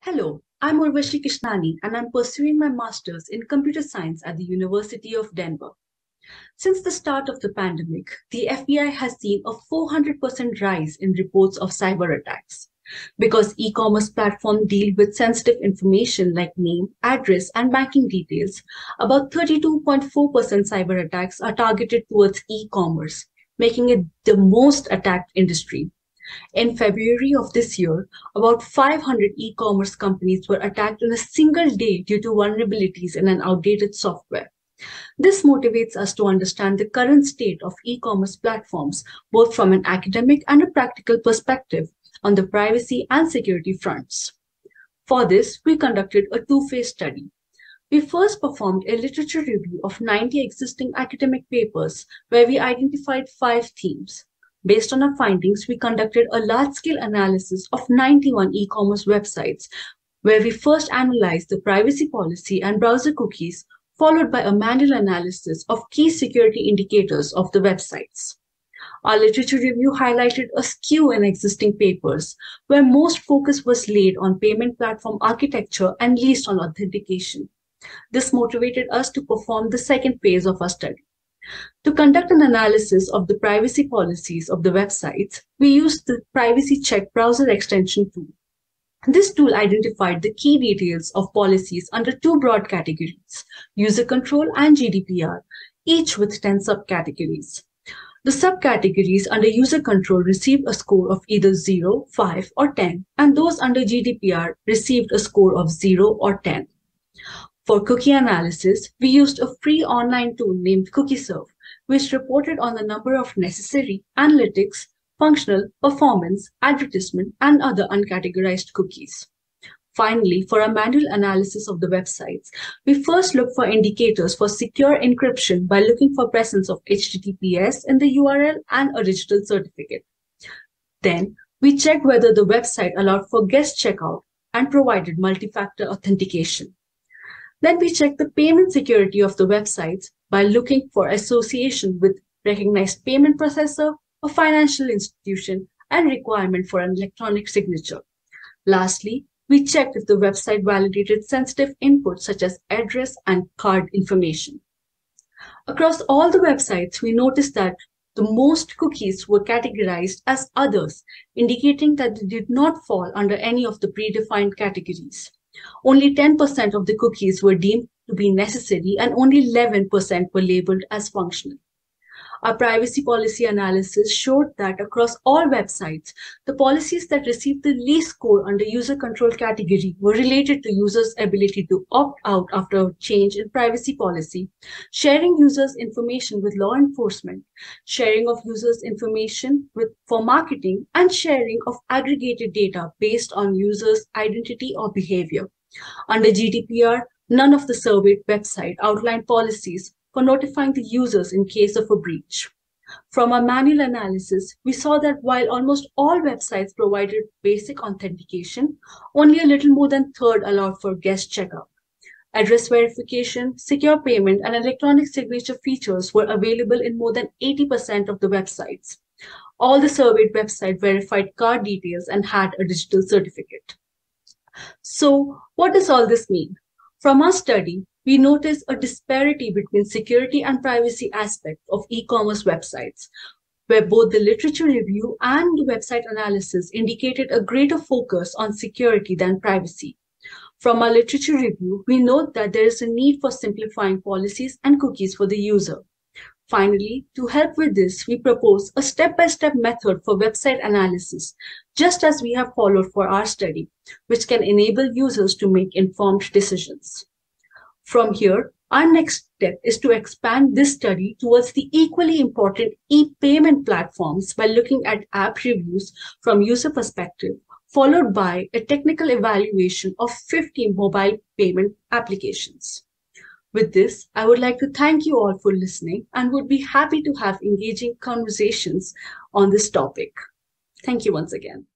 Hello, I'm Urvashi Kishnani and I'm pursuing my master's in computer science at the University of Denver. Since the start of the pandemic, the FBI has seen a 400% rise in reports of cyber attacks. Because e-commerce platforms deal with sensitive information like name, address, and banking details, about 32.4% cyber attacks are targeted towards e-commerce, making it the most attacked industry. In February of this year, about 500 e-commerce companies were attacked in a single day due to vulnerabilities in an outdated software. This motivates us to understand the current state of e-commerce platforms, both from an academic and a practical perspective on the privacy and security fronts. For this, we conducted a two-phase study. We first performed a literature review of 90 existing academic papers where we identified 5 themes. Based on our findings, we conducted a large-scale analysis of 91 e-commerce websites, where we first analyzed the privacy policy and browser cookies, followed by a manual analysis of key security indicators of the websites. Our literature review highlighted a skew in existing papers, where most focus was laid on payment platform architecture and least on authentication. This motivated us to perform the second phase of our study. To conduct an analysis of the privacy policies of the websites, we used the Privacy Check browser extension tool. This tool identified the key details of policies under 2 broad categories, user control and GDPR, each with 10 subcategories. The subcategories under user control received a score of either 0, 5, or 10, and those under GDPR received a score of 0 or 10. For cookie analysis, we used a free online tool named CookieServe, which reported on the number of necessary, analytics, functional, performance, advertisement, and other uncategorized cookies. Finally, for a manual analysis of the websites, we first looked for indicators for secure encryption by looking for presence of HTTPS in the URL and a digital certificate. Then, we checked whether the website allowed for guest checkout and provided multi-factor authentication. Then we check the payment security of the websites by looking for association with recognized payment processor, a financial institution, and requirement for an electronic signature. Lastly, we checked if the website validated sensitive inputs such as address and card information. Across all the websites, we noticed that the most cookies were categorized as others, indicating that they did not fall under any of the predefined categories. Only 10% of the cookies were deemed to be necessary and only 11% were labeled as functional. Our privacy policy analysis showed that across all websites, the policies that received the least score under user control category were related to users' ability to opt out after a change in privacy policy, sharing users' information with law enforcement, sharing of users' information for marketing, and sharing of aggregated data based on users' identity or behavior. Under GDPR, none of the surveyed websites outlined policies for notifying the users in case of a breach. From our manual analysis, we saw that while almost all websites provided basic authentication, only a little more than a third allowed for guest checkout. Address verification, secure payment, and electronic signature features were available in more than 80% of the websites. All the surveyed websites verified card details and had a digital certificate. So, what does all this mean? From our study, we noticed a disparity between security and privacy aspects of e-commerce websites, where both the literature review and the website analysis indicated a greater focus on security than privacy. From our literature review, we note that there is a need for simplifying policies and cookies for the user. Finally, to help with this, we propose a step-by-step method for website analysis, just as we have followed for our study, which can enable users to make informed decisions. From here, our next step is to expand this study towards the equally important e-payment platforms by looking at app reviews from user perspective, followed by a technical evaluation of 50 mobile payment applications. With this, I would like to thank you all for listening and would be happy to have engaging conversations on this topic. Thank you once again.